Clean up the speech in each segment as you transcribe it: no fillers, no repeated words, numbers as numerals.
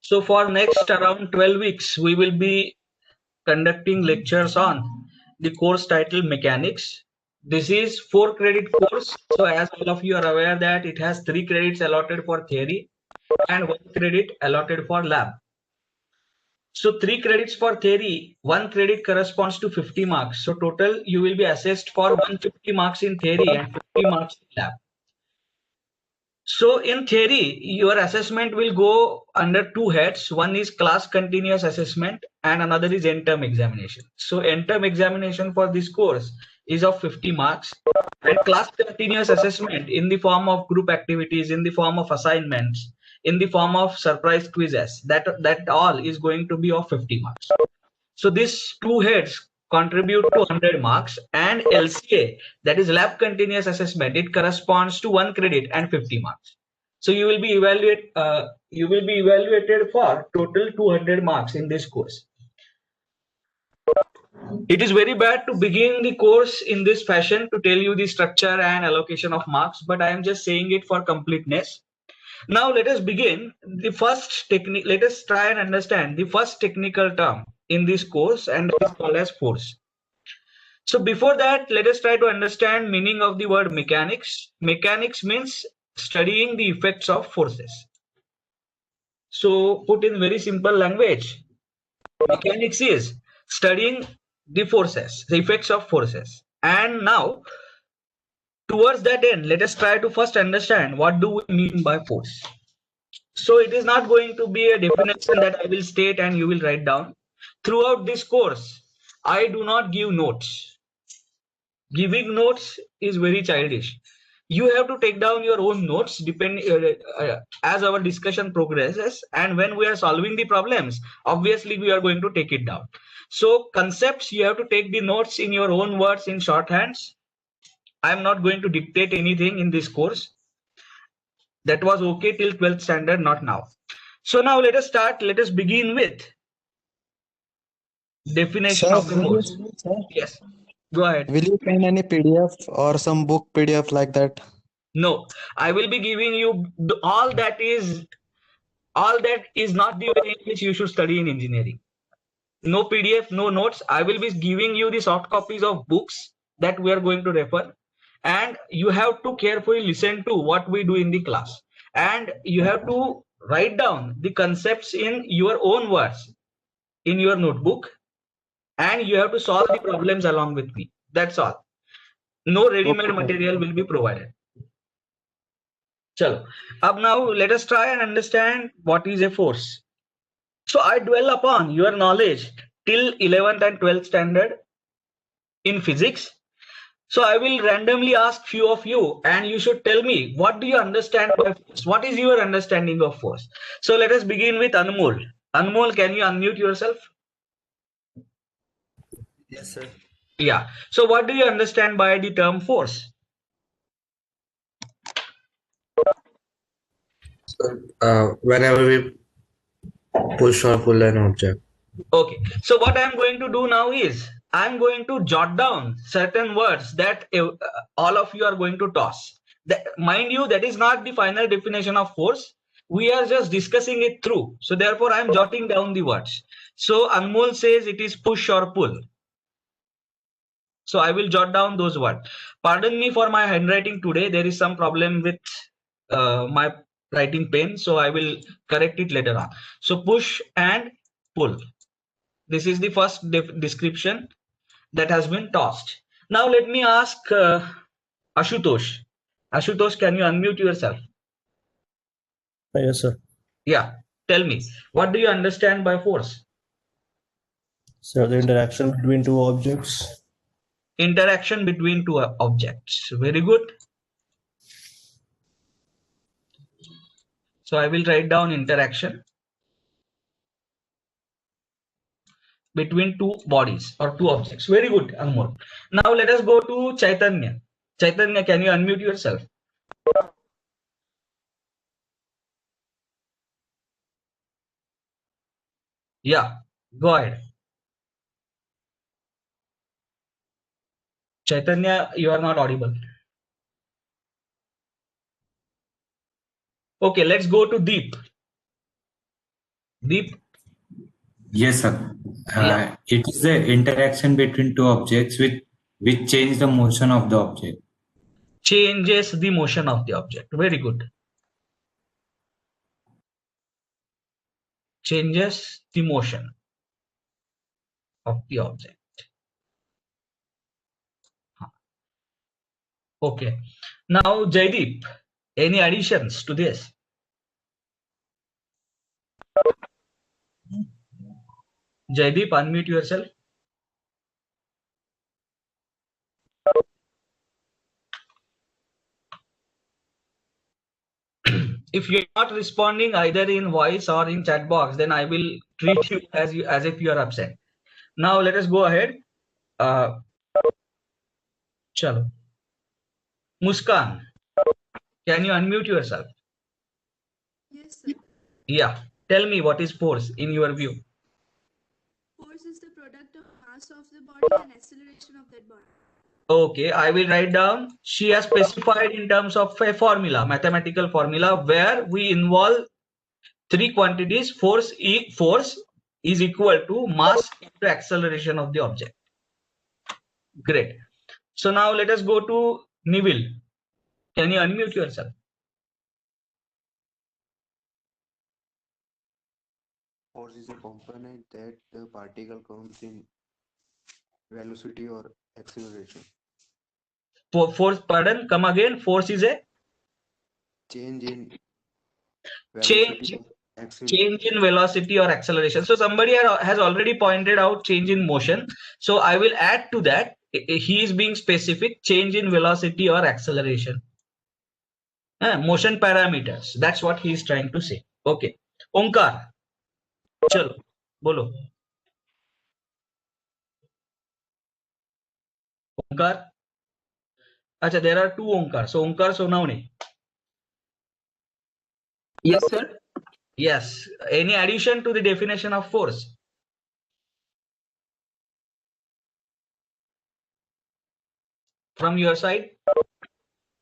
So for next around 12 weeks, we will be conducting lectures on the course titled Mechanics. This is 4 credit course. So as all of you are aware that it has 3 credits allotted for theory and 1 credit allotted for lab. So 3 credits for theory, 1 credit corresponds to 50 marks. So total you will be assessed for 150 marks in theory and 50 marks in lab. So in theory, your assessment will go under 2 heads. One is class continuous assessment and another is end-term examination. So end-term examination for this course is of 50 marks and class continuous assessment in the form of group activities, in the form of assignments, in the form of surprise quizzes, that all is going to be of 50 marks. So these 2 heads contribute to 100 marks, and LCA, that is lab continuous assessment, it corresponds to 1 credit and 50 marks. So you will be evaluated for total 200 marks in this course. It is very bad to begin the course in this fashion to tell you the structure and allocation of marks, but I am just saying it for completeness. Now let us begin the first technique. Let us try and understand the first technical term in this course, and that is called as force. So before that, let us try to understand meaning of the word mechanics. Mechanics means studying the effects of forces. So put in very simple language, mechanics is studying the forces, the effects of forces. And now towards that end, let us try to first understand what do we mean by force. So it is not going to be a definition that I will state and you will write down. Throughout this course, I do not give notes. Giving notes is very childish. You have to take down your own notes as our discussion progresses, and when we are solving the problems, obviously we are going to take it down. So concepts, you have to take the notes in your own words in shorthands. I am not going to dictate anything in this course. That was okay till 12th standard, not now. So now let us start. Let us begin with definition of the force. Yes, go ahead. Will you send any PDF or some book PDF like that? No, I will be giving you all that is not the way in which you should study in engineering. No PDF, no notes. I will be giving you the soft copies of books that we are going to refer, and you have to carefully listen to what we do in the class, and you have to write down the concepts in your own words in your notebook, and you have to solve the problems along with me. That's all. No ready-made material will be provided. Chalo. Now let us try and understand what is a force. So I dwell upon your knowledge till 11th and 12th standard in physics. So I will randomly ask few of you and you should tell me what do you understand by force? What is your understanding of force? So let us begin with Anmol. Anmol, can you unmute yourself? Yes, sir. Yeah. So what do you understand by the term force? So, whenever we push or pull an object. Okay. So what I'm going to do now is I'm going to jot down certain words that all of you are going to toss. Mind you, that is not the final definition of force. We are just discussing it through. So therefore, I'm jotting down the words. So Anmol says it is push or pull. So I will jot down those words. Pardon me for my handwriting today. There is some problem with my writing pen. So I will correct it later on. So push and pull. This is the first description that has been tossed. Now let me ask Ashutosh. Ashutosh, can you unmute yourself? Yes, sir. Yeah. Tell me, what do you understand by force? So the interaction between two objects. Interaction between two objects. Very good. So I will write down interaction between two bodies or two objects. Very good, Anmol. Now let us go to Chaitanya. Chaitanya, can you unmute yourself? Yeah, go ahead. Chaitanya, you are not audible. Okay, let's go to Deep. Deep. Yes, sir. Yeah. It is the interaction between two objects which change the motion of the object. Changes the motion of the object. Very good. Changes the motion of the object. Okay. Now, Jaideep, any additions to this? Jaideep, unmute yourself. If you're not responding either in voice or in chat box, then I will treat you as if you are absent. Now let us go ahead. Chalo. Muskan, can you unmute yourself? Yes, sir. Yeah. Tell me what is force in your view. Force is the product of mass of the body and acceleration of that body. Okay, I will write down. She has specified in terms of a formula, mathematical formula, where we involve three quantities. Force is equal to mass into acceleration of the object. Great. So now let us go to Neville. Can you unmute yourself? Force is a component that the particle comes in velocity or acceleration. Force, pardon, come again. Force is a Change in change velocity or acceleration. change in velocity or acceleration. So somebody has already pointed out change in motion. So I will add to that. He is being specific, change in velocity or acceleration. Motion parameters. That's what he is trying to say. Okay. Onkar. Chalo. Bolo. Onkar. Acha, there are two Onkar. So Onkar Sonaune. Yes, sir. Yes. Any addition to the definition of force? From your side?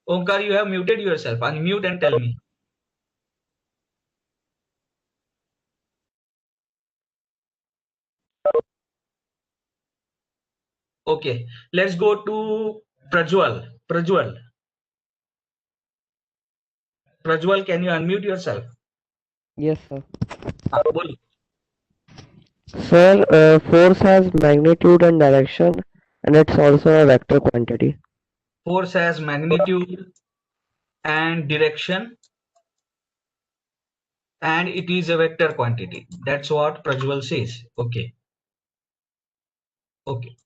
Onkar, you have muted yourself. Unmute and tell me. Okay. Let's go to Prajwal. Prajwal. Prajwal, can you unmute yourself? Yes, sir. Bolo. Sir, force has magnitude and direction, and it's also a vector quantity. Force has magnitude and direction, and it is a vector quantity. That's what Prajwal says. Okay. Okay.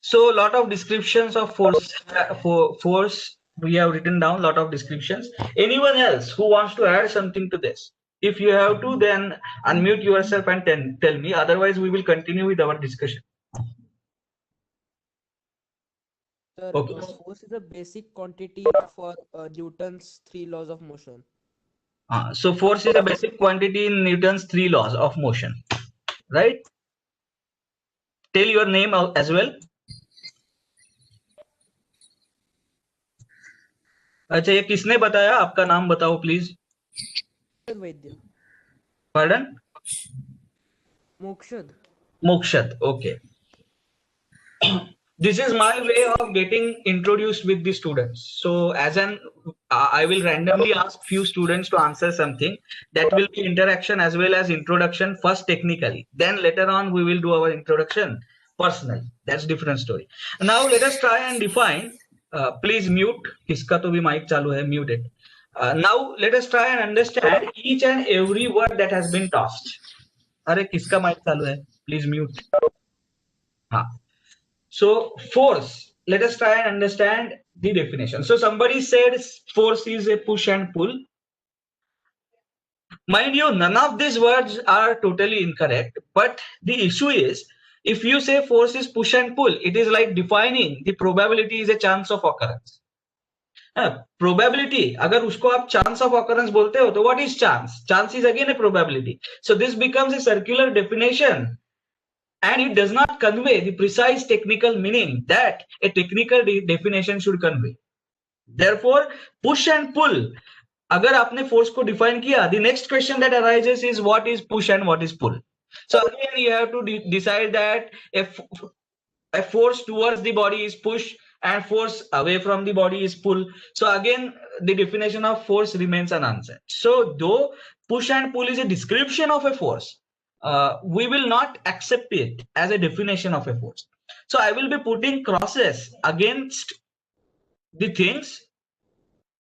So a lot of descriptions of force, for force we have written down. Lot of descriptions. Anyone else who wants to add something to this? If you have to, then unmute yourself and tell me. Otherwise, we will continue with our discussion. Sir, Okay. force is a basic quantity for Newton's three laws of motion. So force is a basic quantity in Newton's three laws of motion, right? Tell your name as well. अच्छा, ये किसने बताया? आपका नाम बताओ please. Vaidya. Pardon? Mokshad. Mokshad. Okay. This is my way of getting introduced with the students. So as an I will randomly ask few students to answer something. That will be interaction as well as introduction first technically. Then later on we will do our introduction personally. That's different story. Now let us try and define. Please mute. Kiska to bhi mic chalu hai, mute it. Now let us try and understand each and every word that has been tossed. Arey kiska mic chalu hai? Please mute. हाँ. So force, let us try and understand the definition. So somebody said force is a push and pull. Mind you, none of these words are totally incorrect. But the issue is, if you say force is push and pull, it is like defining the probability is a chance of occurrence. Probability, agar usko aap chance of occurrence bolte ho, to what is chance? Chance is again a probability. So this becomes a circular definition. And it does not convey the precise technical meaning that a technical definition should convey. Therefore, push and pull अगर आपने force को define किया, the next question that arises is what is push and what is pull. So again you have to decide that if a force towards the body is push and force away from the body is pull. So again the definition of force remains unanswered. So though push and pull is a description of a force, we will not accept it as a definition of a force. So I will be putting crosses against the things.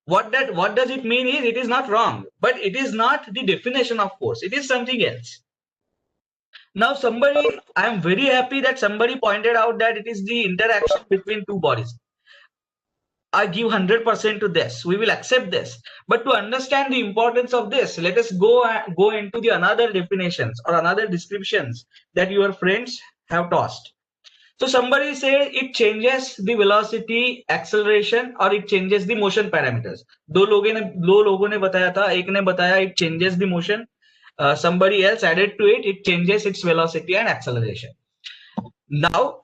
What does it mean is, it is not wrong, but it is not the definition of force, it is something else. Now somebody, I am very happy that somebody pointed out that it is the interaction between two bodies. I give 100% to this, we will accept this, but to understand the importance of this, let us go into the another definitions or another descriptions that your friends have tossed. So somebody said it changes the velocity, acceleration, or it changes the motion parameters. दो लोगों ने बताया था, एक ने बताया it changes the motion, somebody else added to it changes its velocity and acceleration. Now,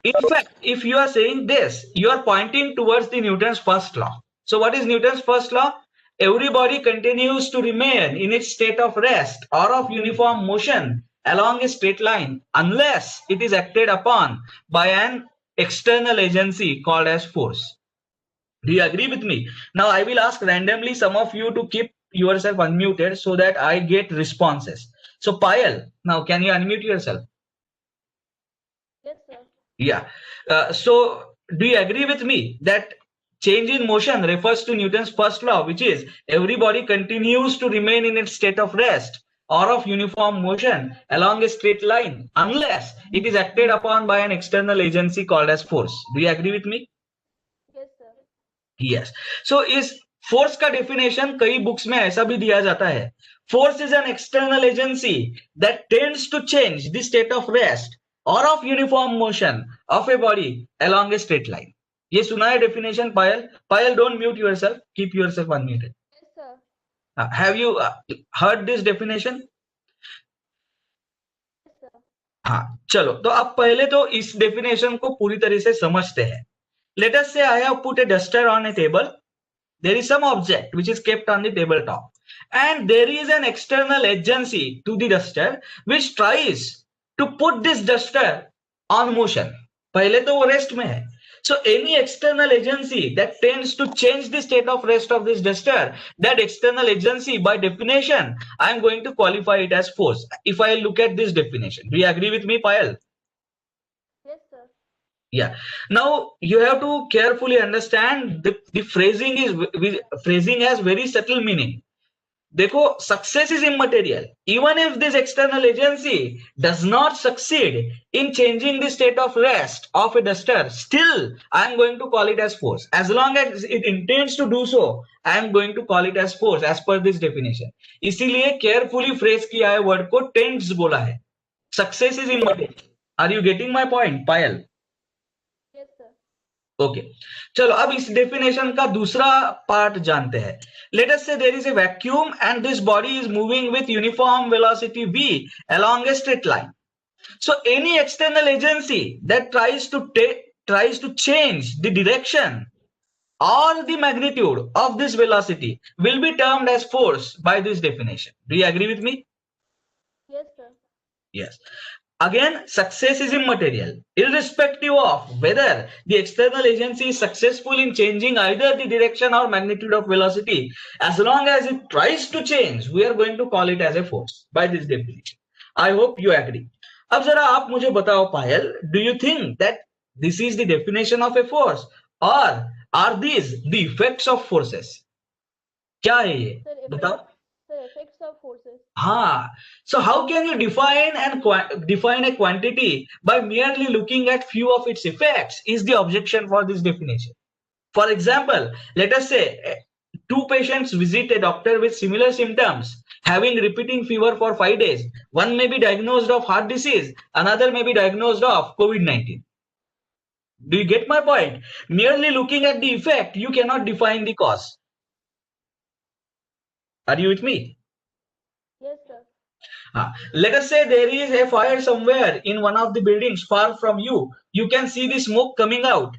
in fact, if you are saying this, you are pointing towards the Newton's first law. So what is Newton's first law? Every body continues to remain in its state of rest or of uniform motion along a straight line unless it is acted upon by an external agency called as force. Do you agree with me? Now I will ask randomly some of you to keep yourself unmuted so that I get responses. So Payal, now can you unmute yourself? Yes, sir. Yeah. So do you agree with me that change in motion refers to Newton's first law, which is every body continues to remain in its state of rest or of uniform motion along a straight line unless it is acted upon by an external agency called as force. Do you agree with me? Yes, sir. Yes. So इस force का definition कई books में ऐसा भी दिया जाता है. Force is an external agency that tends to change the state of rest or of uniform motion of a body along a straight line. ये सुना है definition Payal? Payal, don't mute yourself. Keep yourself unmuted. Yes, sir. Have you heard this definition? Yes, sir. हाँ, चलो तो अब पहले तो इस definition को पूरी तरह से समझते हैं. Let us say I have put a duster on a table. There is some object which is kept on the tabletop, and there is an external agency to the duster which tries to put this duster on motion. पहले तो वो rest में है. So any external agency that tends to change the state of rest of this duster, that external agency by definition, I am going to qualify it as force. If I look at this definition, do you agree with me, Payal? Yes, sir. Yeah. Now you have to carefully understand the phrasing has very subtle meaning. देखो, success is immaterial. Even if this external agency does not succeed in changing the state of rest of a duster, still I am going to call it as force. As long as it intends to do so, I am going to call it as force as per this definition. इसीलिए carefully phrase किया है word को tends बोला है. Success is immaterial. Are you getting my point, Payal? Yes, sir. Okay चलो अब इस definition का दूसरा पार्ट जानते हैं. Let us say there is a vacuum and this body is moving with uniform velocity v along a straight line. So any external agency that tries to change the direction or the magnitude of this velocity will be termed as force by this definition. Do you agree with me? Yes, sir. Yes. Again, success is immaterial, irrespective of whether the external agency is successful in changing either the direction or magnitude of velocity. As long as it tries to change, we are going to call it as a force by this definition. I hope you agree. अब जरा आप मुझे बताओ पायल, do you think that this is the definition of a force or are these the effects of forces? क्या है ये? Sir, बताओ. Sir, effects of forces. Ah, so how can you define a quantity by merely looking at few of its effects is the objection for this definition. For example, let us say two patients visit a doctor with similar symptoms, having repeating fever for 5 days. One may be diagnosed of heart disease, another may be diagnosed of COVID-19. Do you get my point? Merely looking at the effect, you cannot define the cause. Are you with me? Yes, sir. Let us say there is a fire somewhere in one of the buildings far from you. You can see the smoke coming out.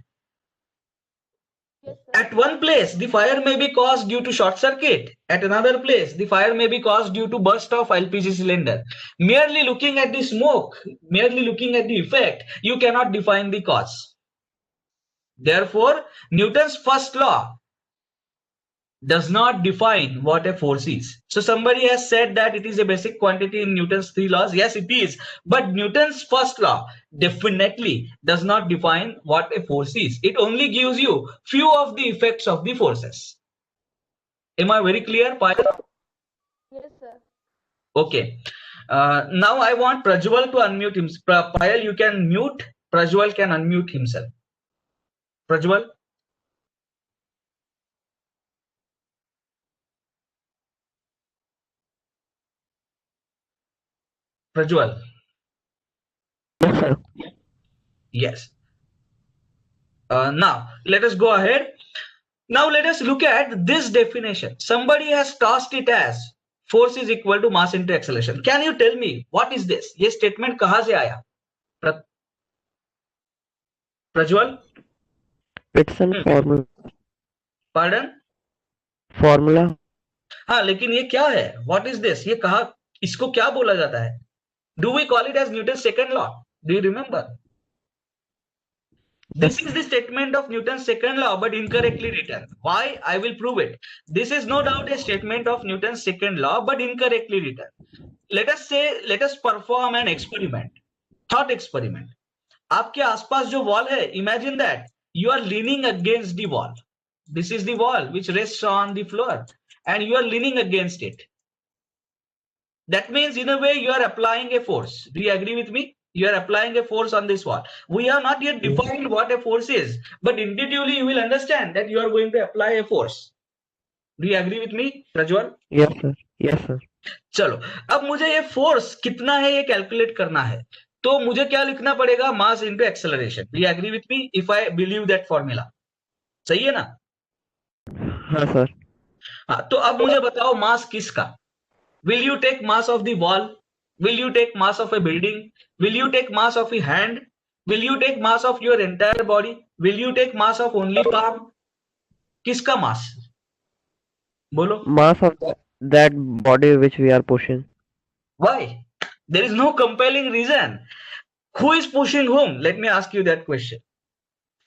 Yes, sir. At one place, the fire may be caused due to short circuit. At another place, the fire may be caused due to burst of LPG cylinder. Merely looking at the smoke, merely looking at the effect, you cannot define the cause. Therefore, Newton's first law does not define what a force is. So somebody has said that it is a basic quantity in Newton's three laws. Yes, it is. But Newton's first law definitely does not define what a force is. It only gives you few of the effects of the forces. Am I very clear, Payal? Yes, sir. Okay. Now I want Prajwal to unmute himself. Payal, you can mute. Prajwal can unmute himself. Prajwal? Prajwal. Yes, sir. Yes. Now let us go ahead. Now let us look at this definition. Somebody has tossed it as force is equal to mass into acceleration. Can you tell me what is this? ये statement कहाँ से आया? Prajwal? It's an formula. Pardon? Formula. हाँ, लेकिन ये क्या है? What is this? ये कहा, इसको क्या बोला जाता है? Do we call it as Newton's second law? Do you remember? This is the statement of Newton's second law, but incorrectly written. Why? I will prove it. This is no doubt a statement of Newton's second law, but incorrectly written. Let us perform an experiment. Thought experiment. आपके आसपास जो wall है, imagine that you are leaning against the wall. This is the wall which rests on the floor, and you are leaning against it. That means in a way you are applying a force. Do you agree with me? You are applying a force on this wall. We have not yet defined what a force is, but intuitively you will understand that you are going to apply a force. Do you agree with me, Prajwal? Yes, sir. Yes, sir. चलो, अब मुझे ये force कितना है ये calculate करना है. तो मुझे क्या लिखना पड़ेगा? Mass into acceleration. Do you agree with me if I believe that formula? सही है ना? हाँ सर. हाँ, तो अब मुझे बताओ मास किसका? Will you take mass of the wall? Will you take mass of a building? Will you take mass of a hand? Will you take mass of your entire body? Will you take mass of only palm? किसका mass? बोलो. Mass of that body which we are pushing. Why? There is no compelling reason. Who is pushing whom? Let me ask you that question.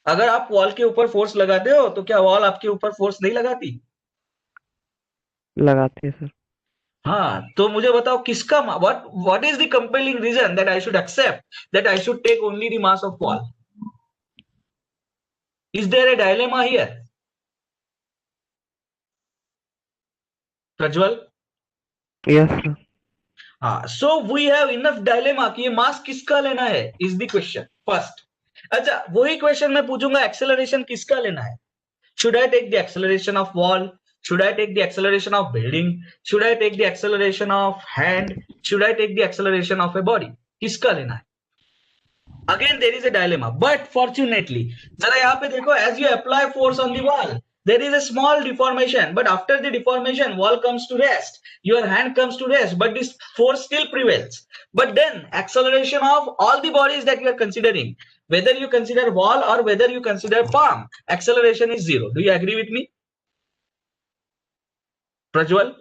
अगर आप wall के ऊपर force लगाते हो तो क्या वॉल आपके ऊपर फोर्स नहीं लगाती? लगाते हैं सर. हाँ, तो मुझे बताओ किसका, what is the compelling reason that I should accept that I should take only the mass of wall? Is there a dilemma here? Prajwal? Yes, sir. हाँ, so we have enough dilemma कि ये मास किसका लेना है is the question first. अच्छा, वही question मैं पूछूंगा, एक्सेलरेशन किसका लेना है? Should I take the acceleration of wall? Should I take the acceleration of building? Should I take the acceleration of hand? Should I take the acceleration of a body? किसका लेना है? Again there is a dilemma, but fortunately जरा यहाँ पे देखो, as you apply force on the wall, there is a small deformation, but after the deformation wall comes to rest, your hand comes to rest, but this force still prevails. But then acceleration of all the bodies that you are considering, whether you consider wall or whether you consider palm, acceleration is zero. Do you agree with me, Prajwal?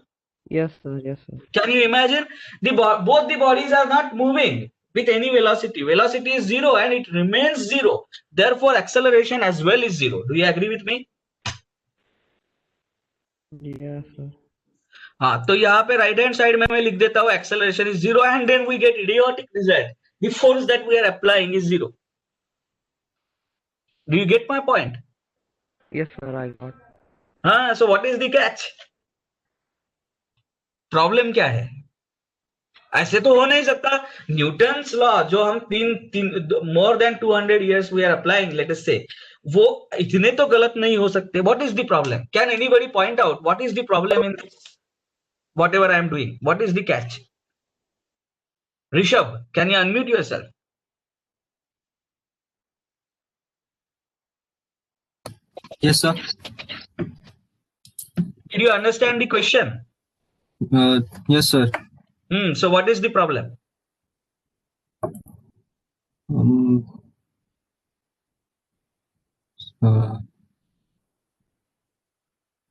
Yes, sir. Yes, sir. Can you imagine both the bodies are not moving with any velocity? Velocity is zero and it remains zero. Therefore, acceleration as well is zero. Do you agree with me? Yes, sir. हाँ, तो यहाँ पे right hand side में मैं लिख देता हूँ acceleration is zero and then we get idiotic result. The force that we are applying is zero. Do you get my point? Yes, sir. I got. हाँ, so what is the catch? Problem क्या है? ऐसे तो हो नहीं सकता. Newton's law जो हम more than 200 years we are applying, let us say, वो इतने तो गलत नहीं हो सकते. What is the problem? Can anybody point out what is the problem in whatever I am doing? What is the catch? Rishabh, can you unmute yourself? Yes, sir. Did you understand the question? Yes, sir. So what is the problem? Um, uh,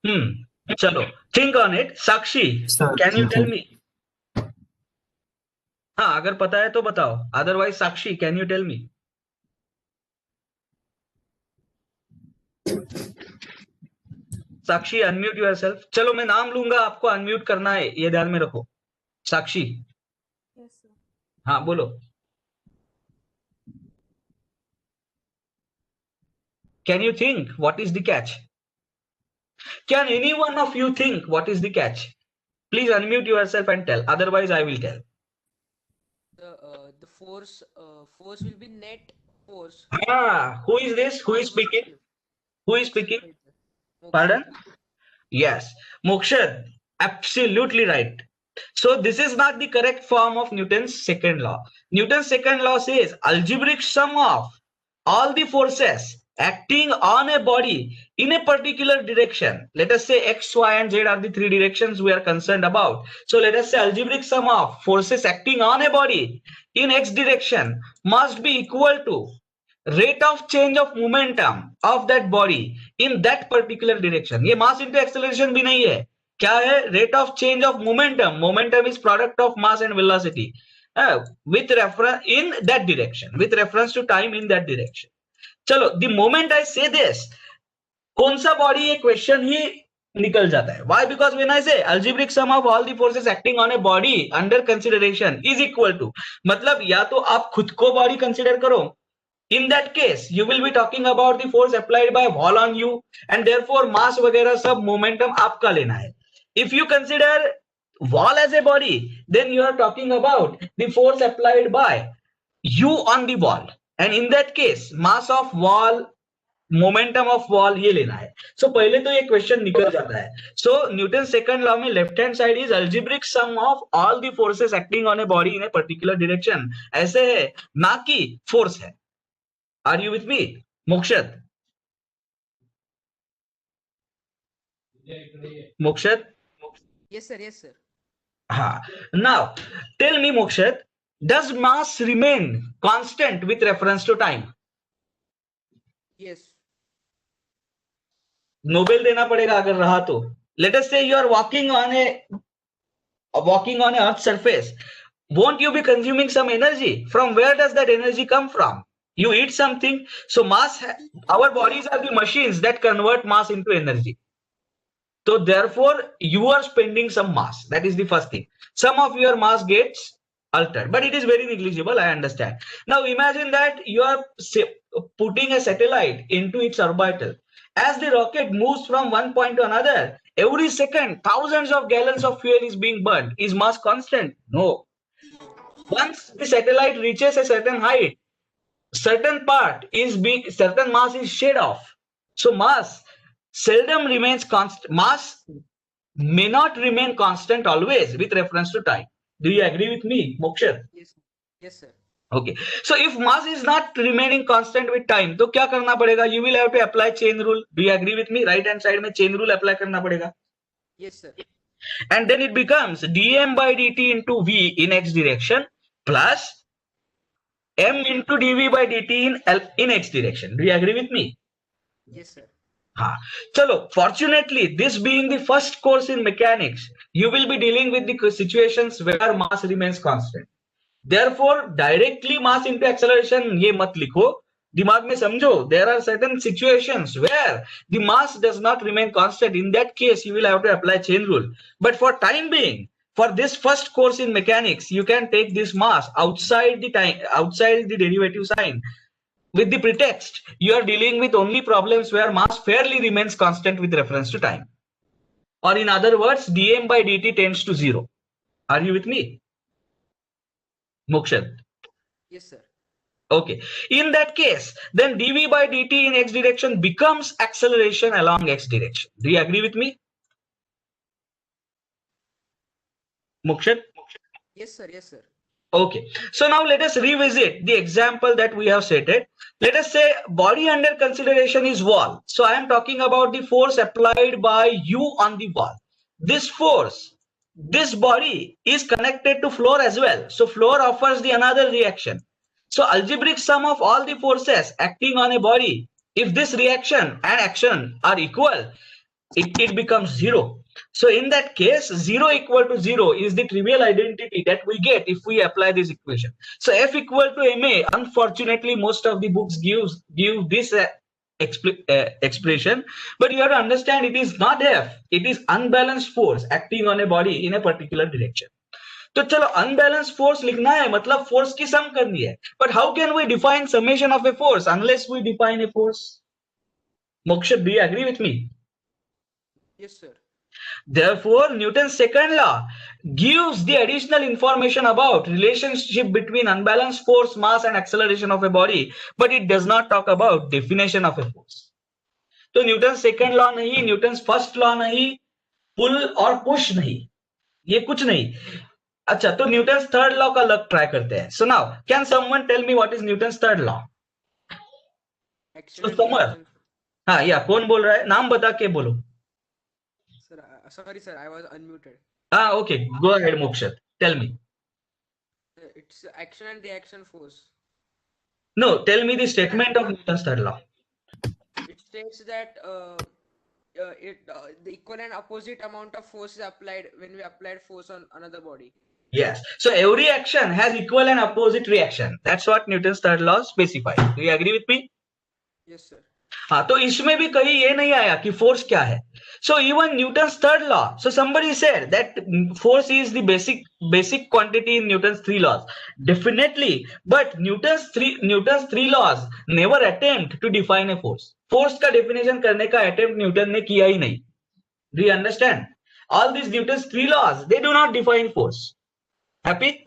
चलो, think on it. Sakshi, can you tell me? हाँ, अगर पता है तो बताओ, otherwise Sakshi, can you tell me? Sakshi, unmute yourself. चलो, मैं नाम लूंगा, आपको अनम्यूट करना है, ये ध्यान में रखो. साक्षी, Yes, sir. हाँ बोलो. Can you think what is the catch? Can any one of you think what is the catch? Please unmute yourself and tell. Otherwise, I will tell. The force will be net force. Who is this? Who is speaking? Who is speaking? Moksha. Pardon? Yes, Mokshad, absolutely right. So this is not the correct form of Newton's second law. Newton's second law says algebraic sum of all the forces acting on a body in a particular direction. Let us say X, Y, and Z are the three directions we are concerned about. So let us say algebraic sum of forces acting on a body in X direction must be equal to rate of change of momentum of that body in that particular direction. ये mass into acceleration भी नहीं है. क्या है? Rate of change of momentum. Momentum is product of mass and velocity with reference in that direction, with reference to time in that direction. चलो, the moment I say this, कौन सा body ये question ही निकल जाता है. Why? Because when I say algebraic sum of all the forces acting on a body under consideration is equal to, मतलब या तो आप खुद को body consider करो. In that case, you will be talking about the force applied by wall on you, and therefore mass वगैरह सब momentum आपका लेना है. If you consider wall as a body, then you are talking about the force applied by you on the wall, and in that case, mass of wall, momentum of wall ये लेना है. So पहले तो ये question निकल जाता है. So Newton's second law में left hand side is algebraic sum of all the forces acting on a body in a particular direction. ऐसे है, ना कि force है. Are you with me, Mokshat? Mokshat? Yes, sir. Yes, sir. Now, tell me, Mokshat, does mass remain constant with reference to time? Yes. Nobel देना पड़ेगा अगर रहा तो. Let us say you are walking on Earth's surface. Won't you be consuming some energy? From where does that energy come from? You eat something. So mass, our bodies are the machines that convert mass into energy. So therefore, you are spending some mass. That is the first thing. Some of your mass gets altered, but it is very negligible. I understand. Now imagine that you are putting a satellite into its orbital. As the rocket moves from one point to another, every second, thousands of gallons of fuel is being burned. Is mass constant? No. Once the satellite reaches a certain height, certain mass is shed off. So mass seldom remains constant. Mass may not remain constant always with reference to time. Do you agree with me, Moksha? Yes. Yes, sir. Okay. So if mass is not remaining constant with time, तो क्या करना पड़ेगा? You will have to apply chain rule. Do you agree with me? Right hand side में chain rule apply करना पड़ेगा. Yes, sir. And then it becomes dm by dt into v in x direction plus m into dv by dt in x direction. Do you agree with me? Yes, sir. Chalo, fortunately, this being the first course in mechanics, you will be dealing with the situations where mass remains constant. Therefore, directly mass into acceleration ये मत लिखो, दिमाग में समझो. There are certain situations where the mass does not remain constant. In that case, you will have to apply chain rule. But for time being, for this first course in mechanics, you can take this mass outside the derivative sign. With the pretext, you are dealing with only problems where mass fairly remains constant with reference to time. Or in other words, dm by dt tends to 0. Are you with me, Mokshad? Yes, sir. Okay. In that case, then dv by dt in x direction becomes acceleration along x direction. Do you agree with me, Mokshad? Yes, sir. Yes, sir. Okay. So now let us revisit the example that we have stated. Let us say body under consideration is wall. So I am talking about the force applied by you on the wall. This force, this body is connected to floor as well. So floor offers the another reaction. So algebraic sum of all the forces acting on a body, if this reaction and action are equal, it becomes 0. So in that case, 0 equal to 0 is the trivial identity that we get if we apply this equation. So F equal to ma, unfortunately most of the books give this expression, but you have to understand it is not F, it is unbalanced force acting on a body in a particular direction. तो चलो unbalance force लिखना है, मतलब force की sum करनी है, but how can we define summation of a force unless we define a force? Moksha, do you agree with me? Yes, sir. Therefore, Newton's second law gives the additional information about relationship between unbalanced force, mass and acceleration of a body, but it does not talk about definition of a force. तो Newton second law नहीं, Newton first law नहीं, पुल और push नहीं, ये कुछ नहीं. अच्छा, तो न्यूटन थर्ड लॉ का लग ट्राई करते हैं. So now can someone tell me what is Newton third law? Action and Samar, reaction. हाँ, या कौन बोल रहा है? नाम बता के बोलो. Sir, sorry, sir, I was unmuted. हाँ, okay, go ahead Moksha, tell me. It's action and reaction force. No, tell me the statement of Newton's third law. It states that the equal and opposite amount of force is applied when we applied force on another body. Yes. So every action has equal and opposite reaction. That's what Newton's third law specifies. Do you agree with me? Yes, sir. हाँ, तो इसमें भी कहीं ये नहीं आया कि force क्या है. So even Newton's third law. So somebody said that force is the basic quantity in Newton's three laws. Definitely, but Newton's three laws never attempt to define a force. Force का definition करने का attempt Newton ने किया ही नहीं. Do you understand? All these Newton's three laws, they do not define force. Happy?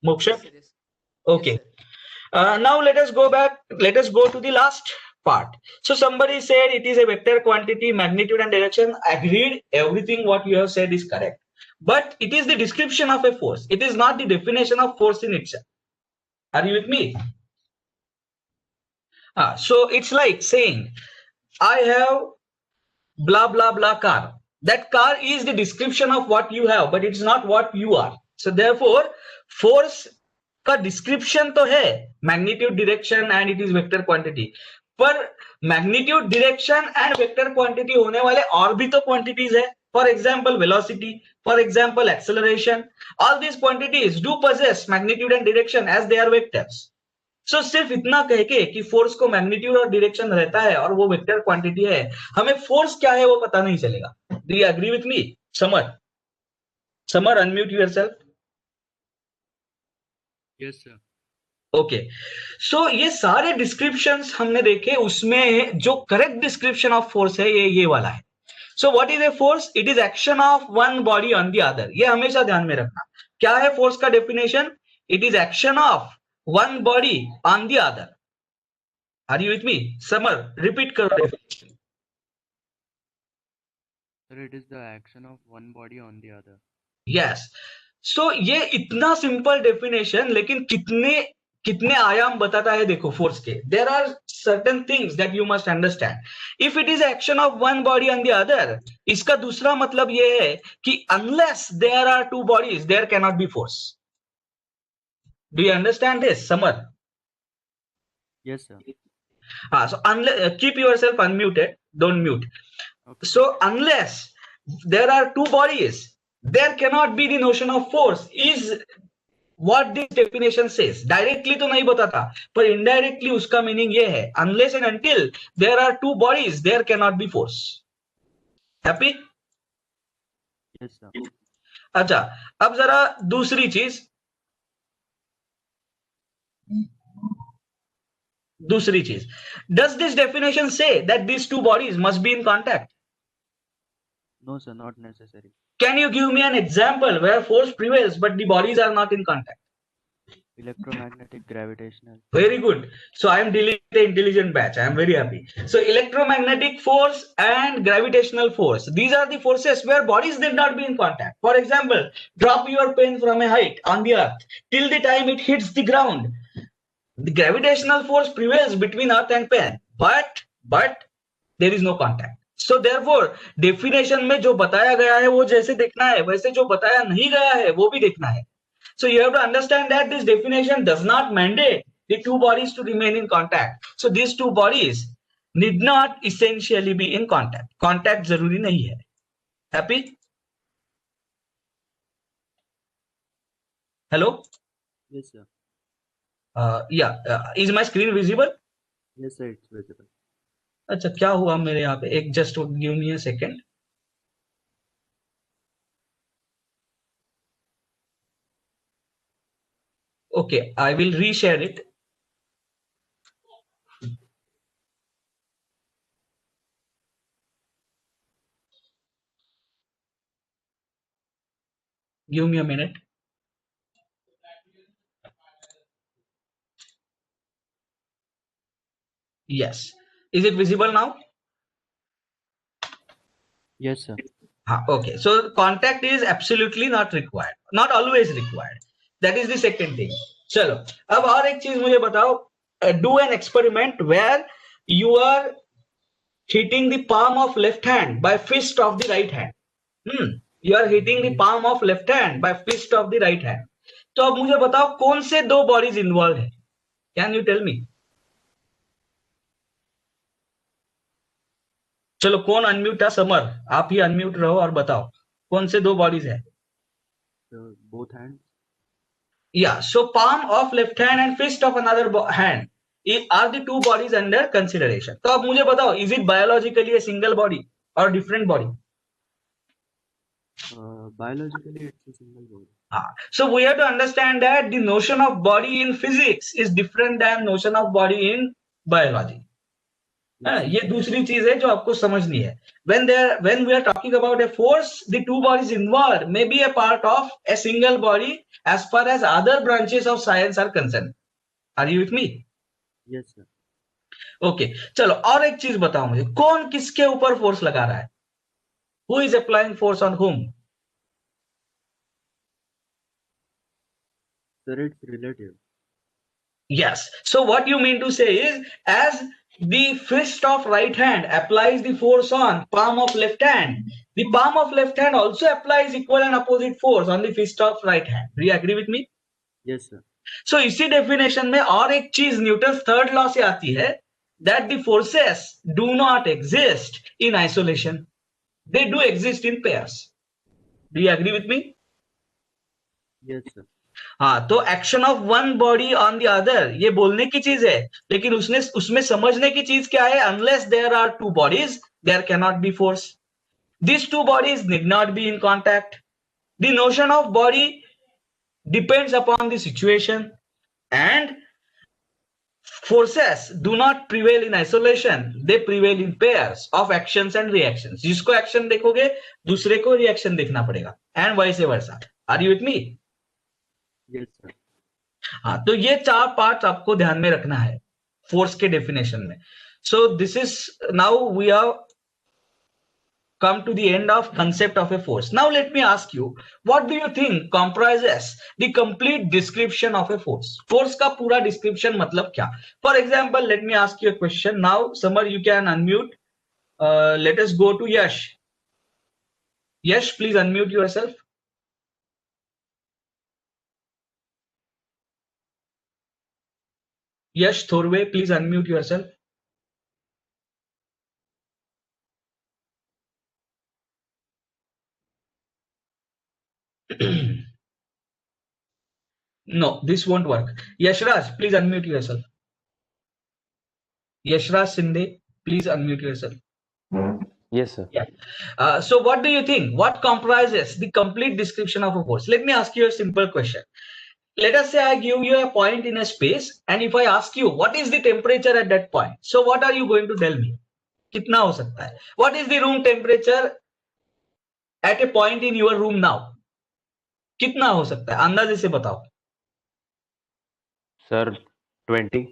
Moksha? Yes, sir, yes. Okay. Yes, sir. Now let us go back. Let us go to the last part. So somebody said it is a vector quantity, magnitude and direction. Agreed. Everything what you have said is correct. But it is the description of a force. It is not the definition of force in itself. Are you with me? So it's like saying, I have blah blah blah car. That car is the description of what you have, but it's not what you are. So therefore, force का description तो है, magnitude direction and it is vector quantity, पर magnitude direction and vector quantity होने वाले और भी तो quantities है. For example velocity, for example acceleration, all these quantities do possess magnitude and direction as they are vectors. So सिर्फ इतना कह के कि फोर्स को मैग्नीट्यूड और डायरेक्शन रहता है और वो वेक्टर क्वांटिटी है, हमें फोर्स क्या है वो पता नहीं चलेगा. Do you agree with me? Samar unmute yourself. Yes sir. Okay, so ये सारे डिस्क्रिप्शंस हमने देखे, उसमें जो करेक्ट डिस्क्रिप्शन ऑफ फोर्स है ये वाला है. So what is a force? It is action of one body on the other. ये हमेशा ध्यान में रखना. क्या है फोर्स का definition? It is action of one body on the other. Are you with me? Samar, repeat करो definition. Sir, it is the action of one body on the other. Yes. So ये इतना सिंपल डेफिनेशन, लेकिन कितने आयाम बताता है देखो force के. There are certain things that you must understand. If it is action of one body on the other, इसका दूसरा मतलब ये है कि unless there are two bodies there can not be force. Do you understand this, Samar? Yes sir. So keep yourself unmuted, don't mute. Okay. So unless there are two bodies, there cannot be the notion of force, is what this definition says. Directly तो नहीं बताता, पर indirectly उसका meaning ये है, unless and until there are two bodies, there cannot be force. Happy? Yes sir. अच्छा, अब जरा दूसरी चीज. Does this definition say that these two bodies must be in contact? No sir, not necessary. Can you give me an example where force prevails but the bodies are not in contact? Electromagnetic, gravitational. Very good. So I am dealing with the intelligent batch. I am very happy. So electromagnetic force and gravitational force, these are the forces where bodies need not be in contact. For example, drop your pen from a height on the earth till the time it hits the ground. The gravitational force prevails between earth and pen, but there is no contact. So therefore definition में जो बताया गया है वो जैसे देखना है, वैसे जो बताया नहीं गया है वो भी देखना है. So you have to understand that this definition does not mandate the two bodies to remain in contact. So these two bodies need not essentially B in contact, contact जरूरी नहीं है। हैप्पी? हेलो? Yes, sir. या, is my screen visible? Yes, sir, it's visible. अच्छा, क्या हुआ मेरे यहाँ पे, एक just give me a second. Okay, I will reshare it. Give me a minute. Yes. Is it visible now? Yes, sir. Okay. So contact is absolutely not required, not always required. That is the second thing. चलो, अब और एक चीज मुझे बताओ। Do an experiment where you are hitting the palm of left hand by fist of the right hand. You are hitting the palm of left hand by fist of the right hand. तो अब मुझे बताओ कौन से दो bodies involve है? Can you tell me? चलो, कौन अनम्यूट है? समर, आप ही अनम्यूट रहो और बताओ कौन से दो बॉडीज है? Both hands. Yeah, so palm of left hand and fist of another hand are the two bodies under consideration. तो अब मुझे बताओ, is it biologically a single body or different body? Biologically, it's a single body. So we have to understand that the notion of body in physics is different than notion of body in biology. ये दूसरी चीज है जो आपको समझनी है। When we are talking about a force, the two bodies involved may be a part of a single body as far as other branches of science are concerned. Are you with me? Yes, sir. Okay, चलो और एक चीज बताओ मुझे, कौन किसके ऊपर force लगा रहा है? Who is applying force on whom? Sir, it's relative. Yes. So what you mean to say is, as the fist of right hand applies the force on palm of left hand, the palm of left hand also applies equal and opposite force on the fist of right hand. Do you agree with me? Yes, sir. So इसी definition में और एक चीज Newton third law से आती है, that the forces do not exist in isolation. They do exist in pairs. Do you agree with me? Yes, sir. हाँ, तो action of one body on the other ये बोलने की चीज है, लेकिन उसमें समझने की चीज क्या है? Unless there are two bodies, there can not be force. This two bodies need not be in contact. The notion of body depends upon the situation, and forces do not prevail in isolation, they prevail in pairs of actions and reactions. जिसको action देखोगे दूसरे को reaction देखना पड़ेगा, and vice versa. Are you with me? Yes, sir. हाँ, तो ये चार पार्ट आपको ध्यान में रखना है फोर्स के डेफिनेशन में. So this is, now we have come to the end of concept of a force. Now let me ask you, what do you think comprises the complete description of a force? Force का पूरा description मतलब क्या? For example, let me ask you a question now. Samar, you can unmute. Let us go to Yash. Yash, please unmute yourself. Yash Thorve, please unmute yourself. No, this won't work. Yashraj, please unmute yourself. Yashraj Sinde, please unmute yourself. Yes, sir. Yeah. So what do you think? What comprises the complete description of a force? Let me ask you a simple question. Let us say I give you a point in a space, and if I ask you what is the temperature at that point, so what are you going to tell me? कितना हो सकता है? What is the room temperature at a point in your room now? कितना हो सकता है? अंदाजे से बताओ. Sir, 20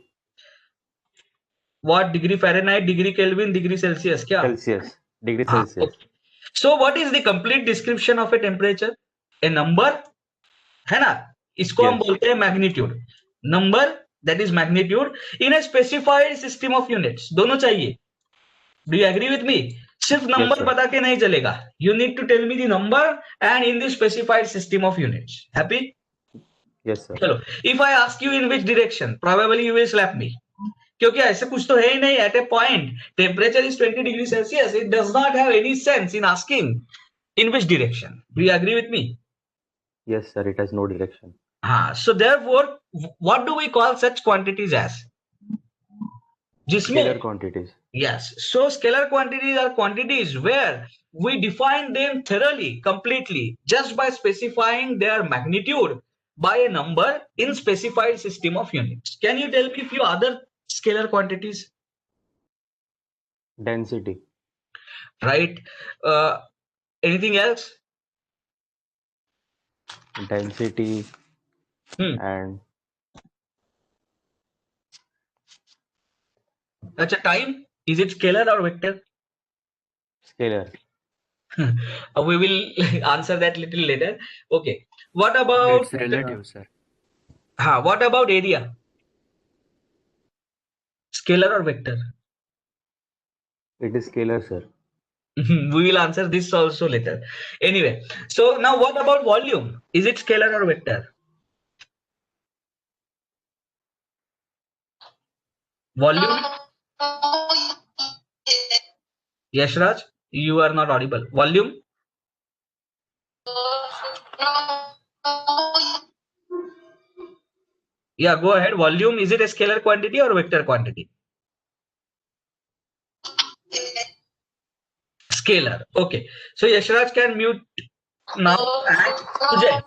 What degree Fahrenheit, degree Kelvin, degree Celsius? क्या? Celsius. Degree हाँ, Celsius. okay. So what is the complete description of a temperature? A number, है ना? इसको हम बोलते हैं magnitude. Number, that is magnitude in a specified system of units. दोनों चाहिए. Do you agree with me? सिर्फ नंबर बता के नहीं चलेगा. You need to tell me the number and in the specified system of units. Happy? Yes, sir. चलो. If I ask you in which direction, probably you will slap me. क्योंकि ऐसे कुछ तो है ही नहीं. At a point temperature is 20 degrees Celsius. It does not have any sense in asking in which direction. Do you agree with me? Yes, sir. It has no direction. So therefore what do we call such quantities as? जिसमें Scalar quantities. Yes. So scalar quantities are quantities where we define them thoroughly, completely, just by specifying their magnitude by a number in specified system of units. Can you tell me a few other scalar quantities? Density. Right. Anything else? Density Hmm. and Acha, time. Is it scalar or vector? scalar. We will answer that little later. Okay. What about It's relative, sir. what about area? Scalar or vector? It is scalar, sir. We will answer this also later. Anyway, so now what about volume? Is it scalar or vector? Volume? Yashraj, you are not audible. Volume? Yeah, go ahead. Volume, is it a scalar quantity or vector quantity? Scalar. Okay. So Yashraj can mute now. And Sujay.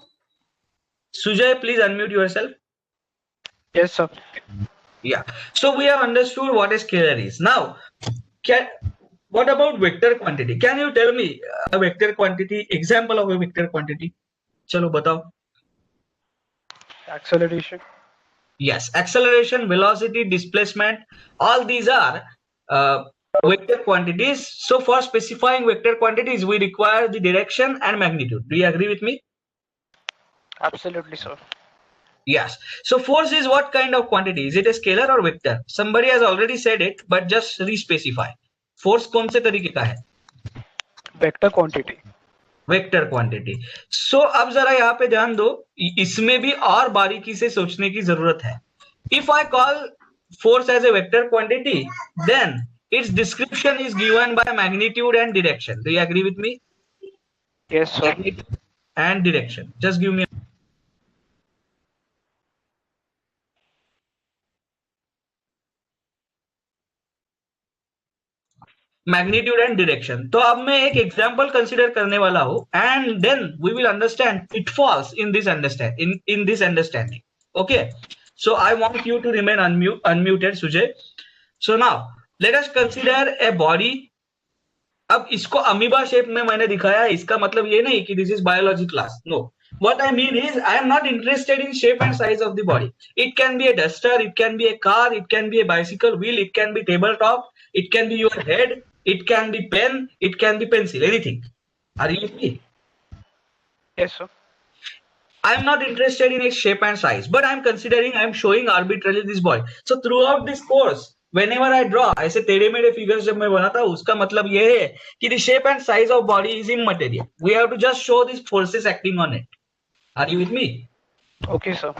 Sujay, please unmute yourself. Yes, sir. Yeah. So we have understood what a scalar is. Now, what about vector quantity? Can you tell me a vector quantity, example of a vector quantity? Chalo batao. Acceleration. Yes, acceleration, velocity, displacement, all these are vector quantities. So for specifying vector quantities, we require the direction and magnitude. Do you agree with me? Absolutely, sir. Yes. So force is what kind of quantity? Is it a scalar or vector? Somebody has already said it, but just re-specify. Force कौन से तरीके का है? Vector quantity. Vector quantity. So अब जरा यहाँ पे ध्यान दो, इसमें भी और बारीकी से सोचने की जरूरत है. If I call force as a vector quantity, then its description is given by magnitude and direction. Do you agree with me? Yes, sir. Magnitude and direction. Just give me magnitude and direction. तो अब मैं एक example consider करने वाला हूं and then we will understand pitfalls in this understanding. Okay, so I want you to remain unmuted, Sujay. So now let us consider a body. अब इसको amoeba shape में मैंने दिखाया है, इसका मतलब ये नहीं कि this is biology class. No, what I mean is I am not interested in shape and size of the body. It can be a duster, it can be a car, it can be a bicycle wheel, it can be tabletop, it can be your head, it can be pen, it can be pencil, anything. Are you with me? Yes, sir. I am not interested in its shape and size, but I am considering, I am showing arbitrarily this body. So throughout this course, whenever I draw ऐसे टेढ़े मेढ़े figures जब मैं बनाता हूँ, उसका मतलब ये है कि the shape and size of body is immaterial. We have to just show these forces acting on it. Are you with me? Okay, sir.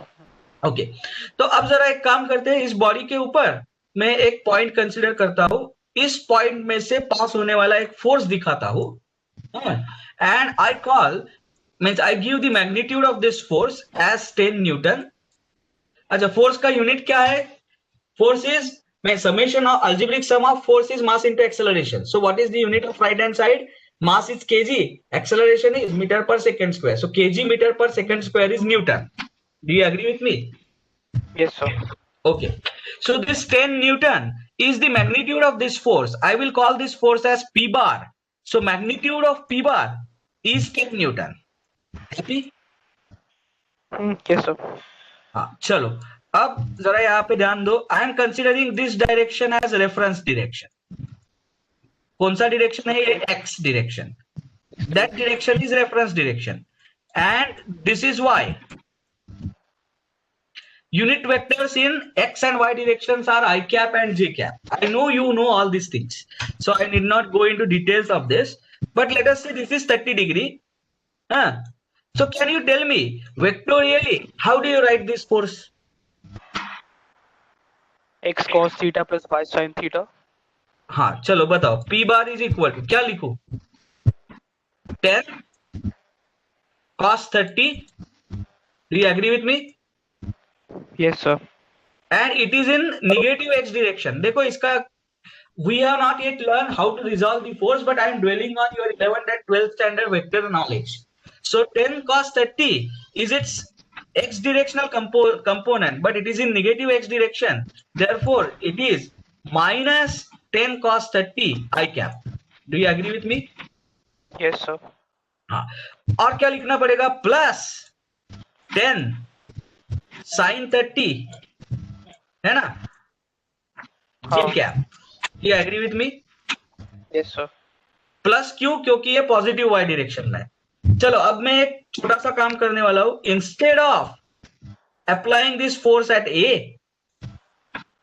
Okay. तो अब जरा एक काम करते हैं, इस बॉडी के ऊपर मैं एक पॉइंट कंसीडर करता हूँ, इस पॉइंट में से पास होने वाला एक फोर्स दिखाता हूँ, and I call means I give the magnitude of this force as 10 newton. अच्छा, फोर्स का यूनिट क्या है? Force is summation of algebraic sum of force is mass into acceleration. So what is the unit of right hand side? Mass is kg, acceleration is meter per second square. So kg meter per second square is Newton. Do you agree with me? Yes, sir. Okay. So this 10 Newton is the magnitude of this force. I will call this force as P bar. So magnitude of P bar is 10 Newton. Happy? Yes, sir. हाँ, चलो अब जरा यहाँ पे ध्यान दो. I am considering this direction as reference direction. कौन सा डायरेक्शन है ये? X direction. That direction is reference direction and this is why unit vectors in x and y directions are I cap and j cap. I know you know all these things, so I need not go into details of this, but let us say this is 30 degree. So can you tell me vectorially how do you write this force? x cos theta plus y sin theta. हाँ चलो बताओ, P bar is equal to क्या लिखूं? 10 cos 30. Do you agree with me? Yes, sir. And it is in negative x direction. देखो इसका we have not yet learned how to resolve the force, but I am dwelling on your 11th and 12th standard vector knowledge. So 10 cos 30 is its x directional component, but it is in negative x direction. Therefore, it is minus 10 cos 30 I cap. Do you agree with me? Yes, sir. हाँ, और क्या लिखना पड़ेगा? Plus 10 sin 30 है ना, हाँ. j cap. You agree with me? Yes, sir. Plus क्यों? क्योंकि ये पॉजिटिव वाई डायरेक्शन में है। चलो अब मैं एक छोटा सा काम करने वाला हूं। Instead of applying this force at A,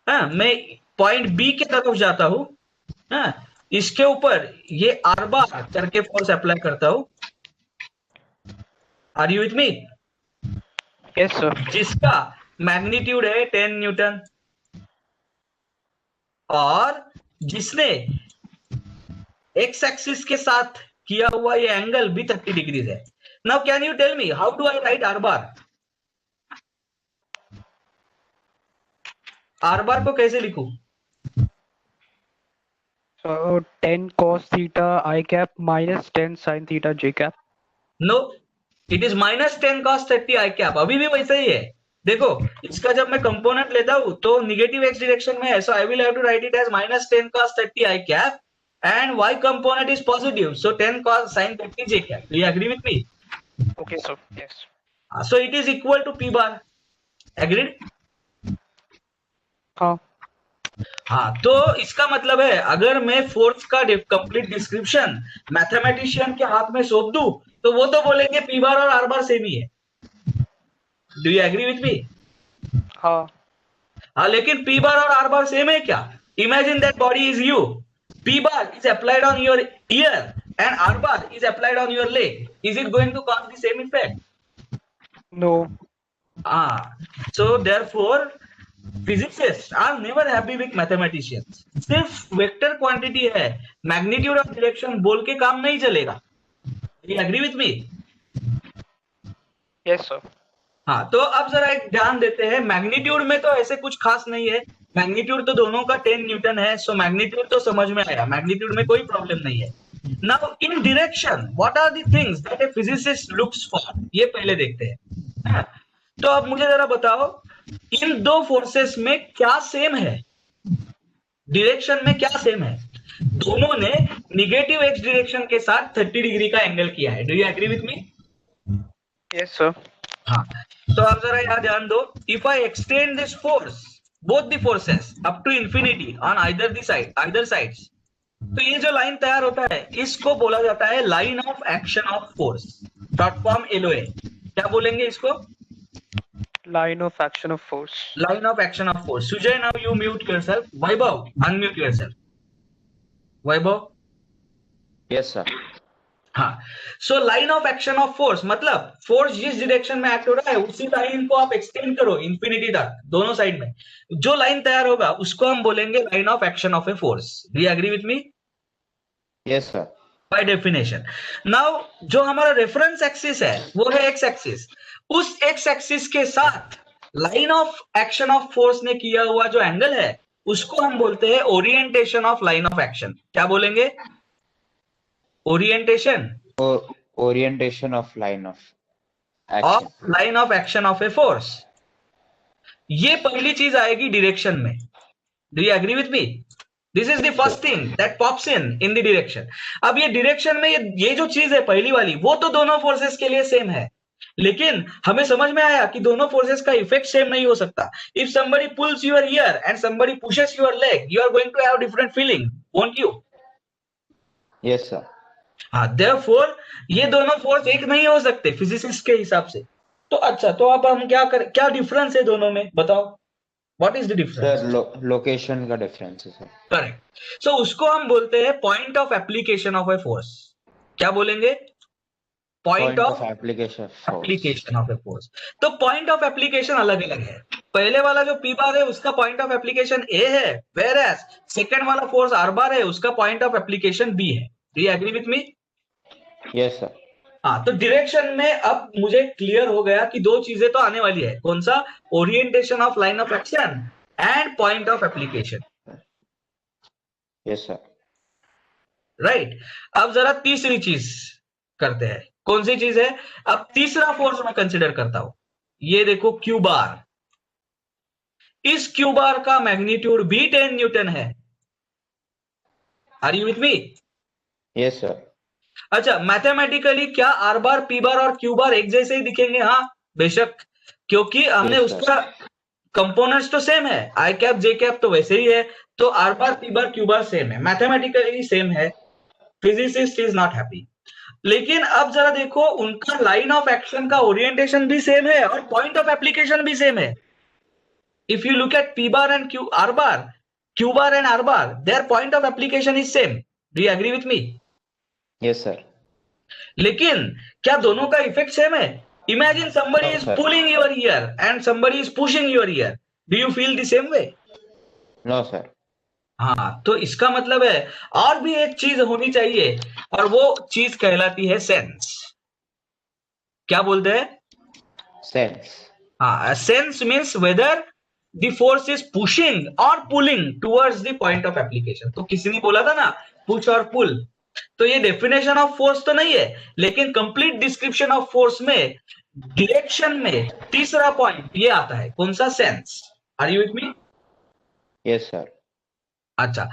मैं पॉइंट बी की तरफ जाता हूं, इसके ऊपर ये आर बार करके फोर्स अप्लाई करता हूं। Are you with me? Yes, sir. जिसका मैग्नीट्यूड है 10 न्यूटन और जिसने एक्स एक्सिस के साथ किया हुआ ये एंगल भी 30 डिग्रीज है। Now can you tell me how do I write R bar? R bar को कैसे लिखूं? So 10 cos theta I cap minus 10 sin theta j cap. No, it is minus 10 cos 30 I cap. अभी भी वैसा ही है। देखो इसका जब मैं कंपोनेंट लेता हूं तो निगेटिव एक्स डायरेक्शन में है, so I will have to write it as minus 10 cos 30 I cap and y component is positive, so 10 cos sin 30 j cap. Do you agree with me? Okay, sir. Yes. So it is equal to p bar. Agreed? हाँ. हाँ, तो इसका मतलब है अगर मैं force का complete description mathematician के हाथ में सौंप दूं तो वो तो बोलेंगे पी बार और आर बार सेम ही है। Do you agree with me? हाँ. हाँ, लेकिन पी बार और आर बार सेम है क्या? Imagine that body is you, P bar is applied on your ear and R bar is applied on your leg. Is it going to cause the same effect? No. So therefore physicists are never happy with mathematicians. सिर्फ vector quantity है, magnitude of direction बोल के काम नहीं चलेगा। You agree with me? Yes, sir. हाँ, तो अब जरा एक ध्यान देते हैं। मैग्नीट्यूड में तो ऐसे कुछ खास नहीं है, मैग्नीट्यूड तो दोनों का 10 न्यूटन है, सो मैग्नीट्यूड तो समझ में आया, मैग्नीट्यूड में कोई प्रॉब्लम नहीं है। Now in direction what are the things that a physicist looks for, ये पहले देखते हैं। तो अब मुझे जरा बताओ इन दो फोर्सेस में क्या सेम है, डायरेक्शन में क्या सेम है? दोनों ने निगेटिव एक्स डायरेक्शन के साथ 30 डिग्री का एंगल किया है। Do you agree with me? Yes, sir. हाँ, तो आप जरा यहाँ ध्यान दो। If I extend this force both the forces up to infinity on either sides, तो ये जो लाइन तैयार होता है इसको बोला जाता है line of action of force, short form LOA. क्या बोलेंगे इसको? Line of action of force. Line of action of force. Sujay, now you mute yourself. Vaibhav, unmute yourself. Vaibhav? Yes sir. हाँ, so line of action of force मतलब force जिस direction में act हो रहा है उसी लाइन को आप एक्सटेंड करो इंफिनिटी तक, दोनों साइड में जो लाइन तैयार होगा उसको हम बोलेंगे line of action of a force. Do you agree with me? Yes sir. By definition. Now जो हमारा रेफरेंस एक्सिस है वो है एक्स एक्सिस, उस एक्स एक्सिस के साथ line of action of force ने किया हुआ जो एंगल है उसको हम बोलते हैं orientation of line of action. क्या बोलेंगे? Orientation of line of action of a force. ये पहली चीज आएगी डायरेक्शन में। Do you agree with me? This is the first thing that pops in the direction. अब ये डायरेक्शन में ये जो चीज है पहली वाली वो तो दोनों फोर्सेस के लिए सेम है, लेकिन हमें समझ में आया कि दोनों फोर्सेस का इफेक्ट सेम नहीं हो सकता। If somebody pulls your ear and somebody pushes your leg, you are going to have different feeling, won't you? Yes sir. हाँ, therefore ये दोनों फोर्स एक नहीं हो सकते फिजिसिस्ट के हिसाब से। तो अच्छा, तो अब हम क्या डिफरेंस है दोनों में बताओ? What is the difference? Sir location का डिफरेंस है सर। करेक्ट। सो उसको हम बोलते हैं point of application of a force. क्या बोलेंगे? Point of application of a force. तो पॉइंट ऑफ एप्लीकेशन अलग अलग है। पहले वाला जो पी बार है उसका पॉइंट ऑफ एप्लीकेशन ए है, वेयर एज सेकेंड वाला फोर्स आर बार है उसका पॉइंट ऑफ एप्लीकेशन बी है। Do you agree with me? Yes sir. हाँ, तो डायरेक्शन में अब मुझे क्लियर हो गया कि दो चीजें तो आने वाली है, कौन सा? Orientation of line of action and point of application. Yes sir. Right. अब जरा तीसरी चीज करते हैं, कौन सी चीज है? अब तीसरा फोर्स मैं कंसिडर करता हूं, ये देखो क्यू बार। इस क्यू बार का मैग्नीट्यूड भी 10 न्यूटन है। Are you with me? Yes sir. अच्छा, मैथमेटिकली क्या आर बार, पी बार और क्यू बार एक जैसे ही दिखेंगे? हाँ बेशक, क्योंकि हमने Yes, sir. उसका कंपोनेंट्स तो सेम है, आई कैप जे कैप तो वैसे ही है, तो R bar P bar Q bar same है, मैथमेटिकली सेम है। Physicist is not happy. लेकिन अब जरा देखो, उनका लाइन ऑफ एक्शन का ओरिएंटेशन भी सेम है और पॉइंट ऑफ एप्लीकेशन भी सेम है। If you look at P bar and Q bar and R bar, their point of application is same. Do you agree with me? Yes sir. लेकिन क्या दोनों का effect same है? Imagine somebody No, is sir. pulling your ear and somebody is pushing your ear. Do you feel the same way? No sir. हाँ, तो इसका मतलब है और भी एक चीज होनी चाहिए और वो चीज कहलाती है सेंस। क्या बोलते हैं? सेंस। हाँ, sense means whether the force is pushing or pulling towards the point of application. तो किसी ने बोला था ना पुश और पुल, तो ये डेफिनेशन ऑफ फोर्स तो नहीं है, लेकिन कंप्लीट डिस्क्रिप्शन ऑफ फोर्स में डायरेक्शन में तीसरा पॉइंट ये आता है, कौन सा? Sense. Are you with me? Yes sir. अच्छा,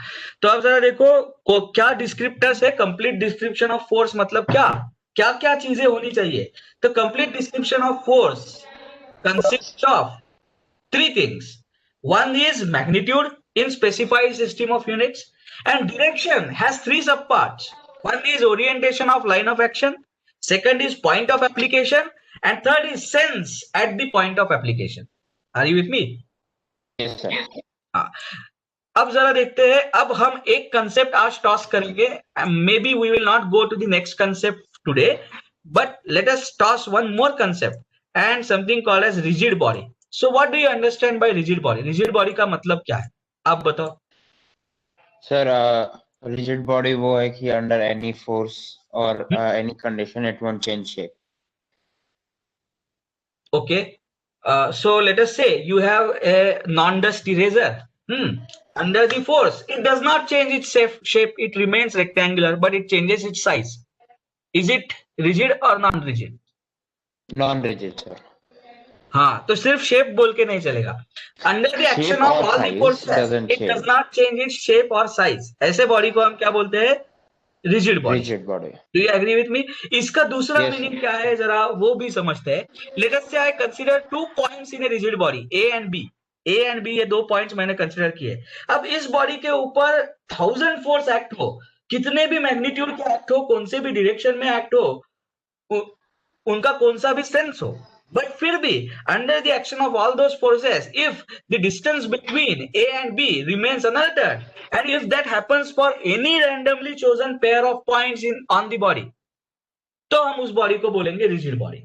तो अब जरा देखो क्या डिस्क्रिप्टर्स है कंप्लीट डिस्क्रिप्शन ऑफ फोर्स, मतलब क्या क्या क्या चीजें होनी चाहिए? तो complete description of force consist of three things. One is magnitude in specified system of units, and direction has three subparts. One is orientation of line of action, second is point of application, and third is sense at the point of application. Are you with me? Yes sir. हाँ, अब जरा देखते हैं, अब हम एक concept आज toss करेंगे, maybe we will not go to the next concept today, but let us toss one more concept and something called as rigid body. So what do you understand by rigid body? Rigid body का मतलब क्या है, आप बताओ। Sir rigid body वो है कि under any force और any condition it won't change shape. Okay, so let us say you have a non-dust eraser. Under the force, it does not change its shape. It remains rectangular, but it changes its size. Is it rigid or non-rigid? Non-rigid sir. हाँ, तो सिर्फ shape बोल के नहीं चलेगा। Under the action Shape of or all the size forces doesn't it does change. Not change its shape और size. ऐसे body को हम क्या बोलते हैं? Rigid body. Rigid body. Do you agree with me? इसका दूसरा Yes, मीनिंग sir. क्या है जरा वो भी समझते हैं। Let us say I consider two points in a rigid body, A and B. A and B ये दो पॉइंट्स मैंने कंसीडर किए। अब इस बॉडी के ऊपर 1000 फोर्स एक्ट हो, कितने भी मैग्नीट्यूड के एक्ट हो, कौन से भी डायरेक्शन में एक्ट हो, उनका कौन सा भी सेंस हो, बट फिर भी under the action of all those forces, if the distance between A and B remains unaltered, and if that happens for any randomly chosen pair of points in on the body, तो हम उस body को बोलेंगे rigid body.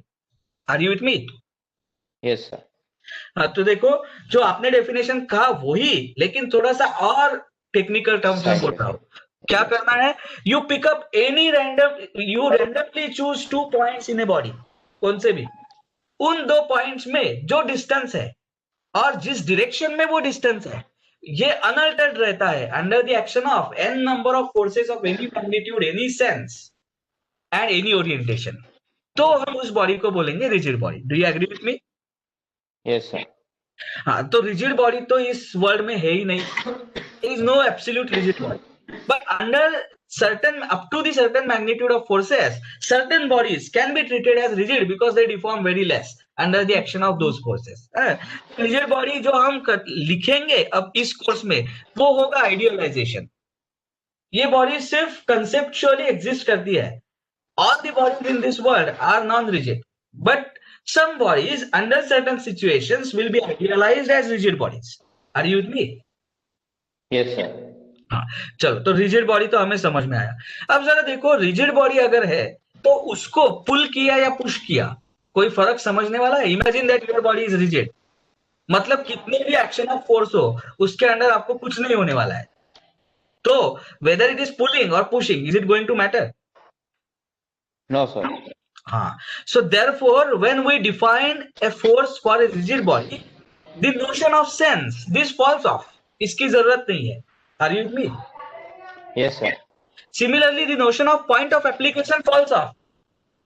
Are you with me? Yes sir. हाँ, तो देखो जो आपने डेफिनेशन कहा वही, लेकिन थोड़ा सा और टेक्निकल टर्म्स में बोल रहा हूं। क्या करना है? You pick up any random, you randomly choose to points in a body, कौन से भी, उन दो पॉइंट्स में जो डिस्टेंस है और जिस डायरेक्शन में वो डिस्टेंस है ये अनअल्टर्ड रहता है under the action of an number of forces of any magnitude, any sense and any orientation, तो हम उस बॉडी को बोलेंगे rigid body. Do you agree with me? Yes sir. हाँ, तो रिजिड बॉडी तो इस वर्ल्ड में है ही नहीं, is no absolute rigid body, but under certain, up to the certain magnitude of forces, certain bodies can be treated as rigid because they deform very less under the action of those forces. rigid body जो हम लिखेंगे अब इस course में वो होगा idealisation. ये body सिर्फ कंसेप्चुअली एग्जिस्ट करती है। all the bodies in this world are non-rigid, but some bodies under certain situations will be idealized as rigid bodies. Are you with me? Yes sir. हाँ, चलो, तो रिजिड बॉडी तो हमें समझ में आया। अब जरा देखो, रिजिड बॉडी अगर है तो उसको पुल किया या पुश किया, कोई फर्क समझने वाला है? Imagine that your body is rigid, मतलब कितने भी एक्शन ऑफ फोर्स हो उसके अंदर आपको कुछ नहीं होने वाला है. तो whether it is pulling or pushing, is it going to matter? No, sir. हाँ. So therefore, when we define a force for a rigid body, the notion of sense, this falls off. इसकी जरूरत नहीं है. Are you with me? Yes, sir. Similarly, the notion of point of application falls off.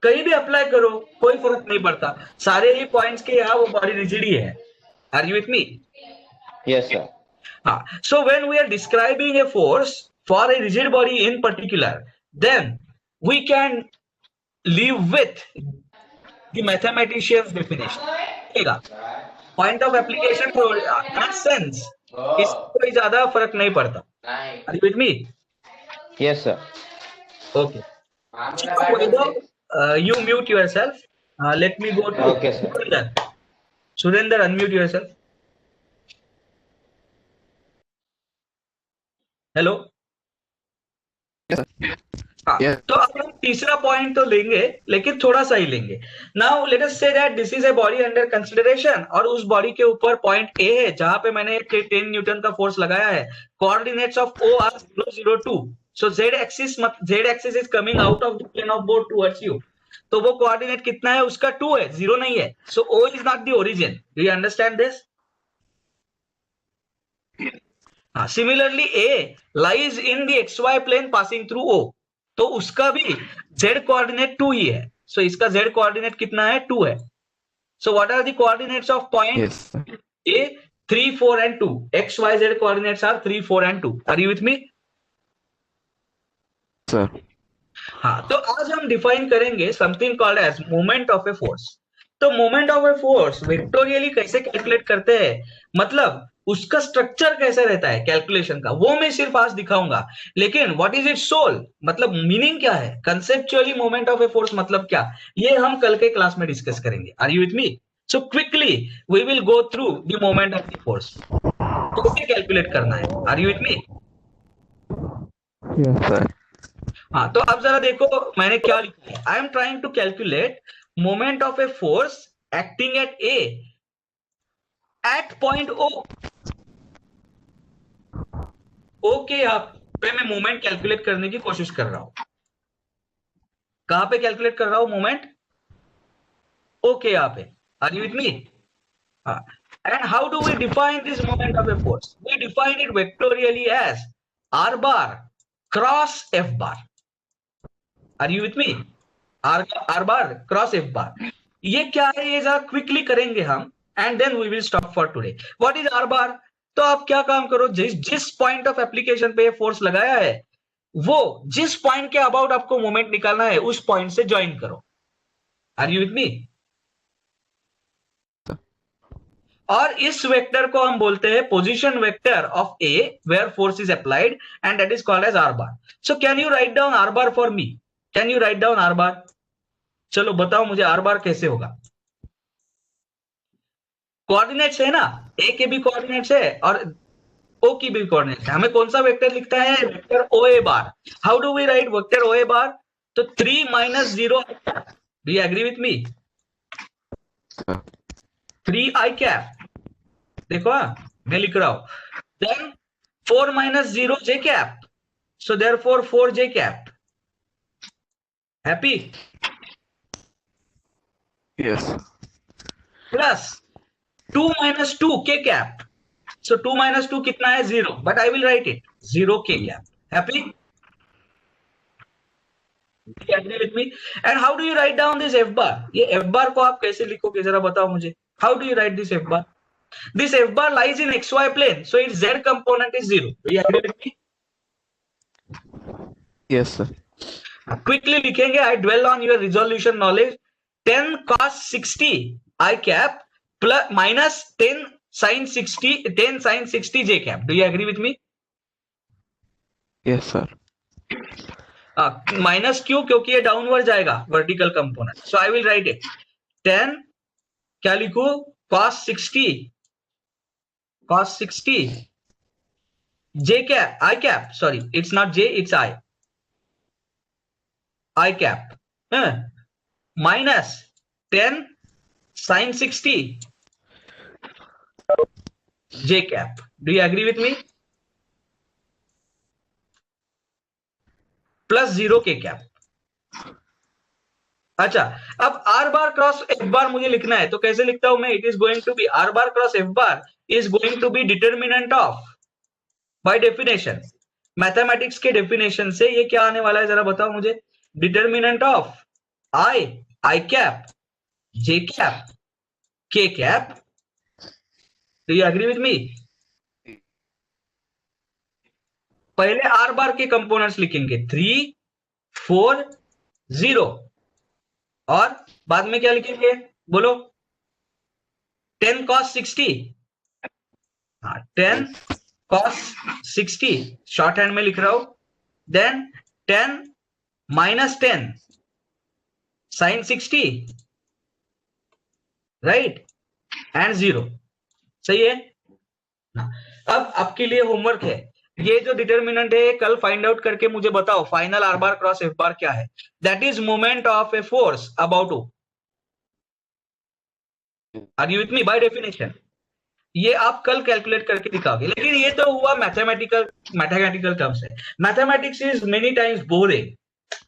कहीं भी apply करो कोई फर्क नहीं पड़ता, सारे ही पॉइंट्स के यहाँ वो बॉडी रिजिड ही है. Are you with me? Yes, sir. So when we are describing a force for a rigid body in particular, then we can live with the mathematician's definition. Point of application and sense, इससे कोई ज्यादा फर्क नहीं पड़ता. Are you with me? Yes, sir. Okay. You mute yourself. Let me go to Okay, sir. Surender. Surender, unmute yourself. Hello. हाँ. तो अब हम तीसरा पॉइंट तो लेंगे लेकिन थोड़ा सा ही लेंगे. Now let us say that this is a body under consideration और उस बॉडी के ऊपर पॉइंट ए है जहां पे मैंने 10 न्यूटन का फोर्स लगाया है. Coordinates of O R 002. So z axis is coming out of the plane of board towards you. तो वो कोऑर्डिनेट कितना है उसका 2 है, 0 नहीं है. So O is not the origin. Do you understand this? Similarly A lies in the xy plane passing through O. तो उसका भी z कोऑर्डिनेट 2 ही है. सो इसका z कोऑर्डिनेट कितना है? 2 है. So what are the coordinates of point A? 3, 4 and 2. x, y, z coordinates are 3, 4 and 2. Are you with me? Sir. हाँ. तो आज हम डिफाइन करेंगे something called as moment of a force. तो moment of a force vectorially कैसे calculate करते हैं, मतलब उसका स्ट्रक्चर कैसे रहता है कैलकुलेशन का, वो मैं सिर्फ आज दिखाऊंगा. लेकिन व्हाट इज इट सोल, मतलब मीनिंग क्या है, conceptually moment of a force मतलब क्या, ये हम कल के क्लास में डिस्कस करेंगे. Are you with me? So quickly we will go through the moment of the force, कैसे कैलकुलेट करना है. Are you with me? Yes, sir. हाँ. तो अब जरा देखो मैंने क्या लिखा है. I am trying to calculate moment of a force acting at a at point O. Okay, यहाँ पे मैं मोमेंट कैलकुलेट करने की कोशिश कर रहा हूं. कहां पे कैलकुलेट कर रहा हूं मोमेंट? ओके, यहाँ पे. Are you with me? And how do we define this moment of a force? We define it vectorially as r bar cross f bar. Are you with me? R bar cross f bar. ये क्या है, ये जरा quickly करेंगे हम and then we will stop for today. What is R bar? तो आप क्या काम करो, जिस पॉइंट ऑफ एप्लीकेशन पे फोर्स लगाया है वो जिस पॉइंट के अबाउट आपको मोमेंट निकालना है उस पॉइंट से ज्वाइन करो. Are you with me? और इस वेक्टर को हम बोलते हैं position vector of A where force is applied and that is called as R bar. So can you write down R bar for me? Can you write down R bar? चलो बताओ मुझे are बार कैसे होगा. Coordinates है ना, ए के भी coordinates है और ओ की भी कोऑर्डिनेट्स है. हमें कौन सा वेक्टर लिखता है? Vector O A bar. How do we write vector O A bar? तो 3 - 0. Do you agree with me? 3 i cap. देखो मैं लिख रहा हूं. Then 4 - 0 j cap. So therefore 4 j cap. Happy? Yes. Plus 2 - 2 k cap. So 2 - 2 कितना है? 0. But I will write it 0 k cap. Happy? Agree with me? And how do you write down this f bar? ये f bar को आप कैसे लिखोगे जरा बताओ मुझे. How do you right this f bar? This f bar lies in xy plane, so its z component is 0. Do you agree with me? Yes, sir. Quickly लिखेंगे. I dwell on your resolution knowledge. 10 cos 60 I cap plus minus 10 sin 60 j cap. Do you agree with me? Yes, sir. Minus क्यों? क्योंकि ये downward जाएगा vertical component. So I will write it 10 क्या लिखू? cos 60 j cap I cap. Sorry, it's not j, it's I cap minus 10 sin 60 J cap. Do you agree with me? Plus 0 K cap. अच्छा, अब r bar cross f bar मुझे लिखना है, तो कैसे लिखता हूं मैं? It is going to be r bar cross f bar is going to be determinant of, by definition, mathematics के डेफिनेशन से ये क्या आने वाला है जरा बताओ मुझे? Determinant of i cap, j cap, k cap. Do you agree with me? पहले r बार के कंपोनेंट्स लिखेंगे 3, 4, 0 और बाद में क्या लिखेंगे बोलो? 10 cos 60. हाँ, 10 cos 60 शॉर्ट हैंड में लिख रहा हूं. Then 10 minus 10 sin 60, right, and 0. सही है. अब आपके लिए होमवर्क है, ये जो डिटर्मिनेंट है कल फाइंड आउट करके मुझे बताओ final r bar cross f bar क्या है. That is moment of a force about two. Are you with me? By definition ये आप कल कैलकुलेट करके दिखाओगे. लेकिन ये तो हुआ मैथमेटिकल टर्म्स है. Mathematics is many times boring.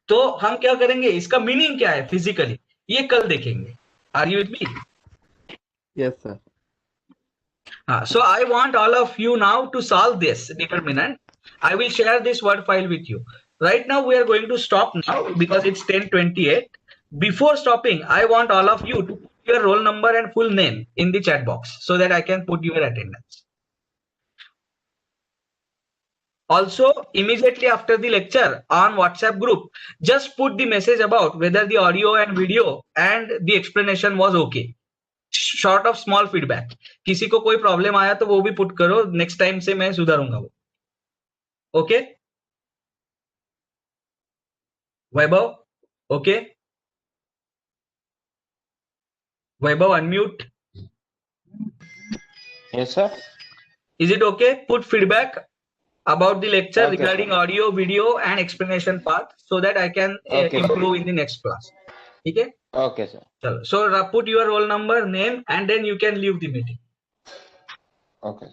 तो हम क्या करेंगे, इसका मीनिंग क्या है फिजिकली, ये कल देखेंगे. Are you with me? Yes, sir. So I want all of you now to solve this determinant. I will share this word file with you. Right now we are going to stop now because it's 10:28. Before stopping, I want all of you to put your roll number and full name in the chat box so that I can put your attendance. Also, immediately after the lecture on WhatsApp group, just put the message about whether the audio and video and the explanation was okay. Short of small feedback. किसी को कोई problem आया तो वो भी put करो, next time से मैं सुधारूंगा वो. Okay Vaibhav? Okay Vaibhav, unmute. Yes, sir. Is it okay? Put feedback about the lecture Okay, regarding sir. audio, video and explanation part so that I can Okay, sir. improve in the next class. ठीक है? Okay, sir. चलो, so put your roll number, name and then you can leave the meeting. Okay.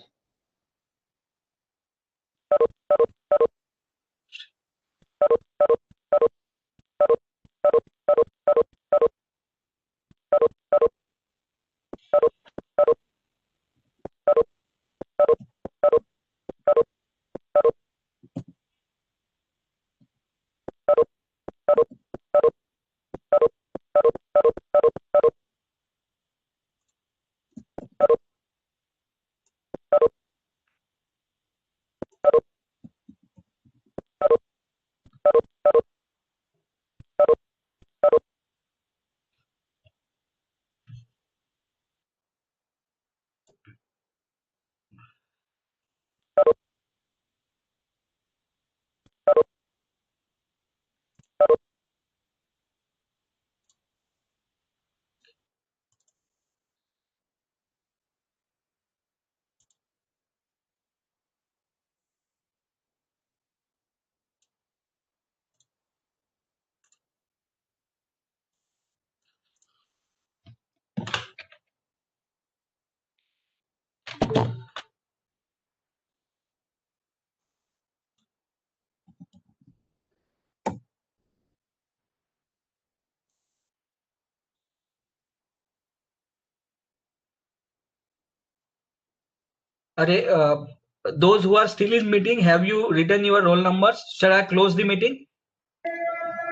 Those who are still in meeting, have you written your roll numbers? Shall I close the meeting?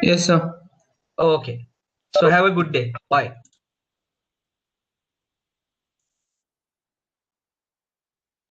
Yes, sir. Okay. So have a good day. Bye.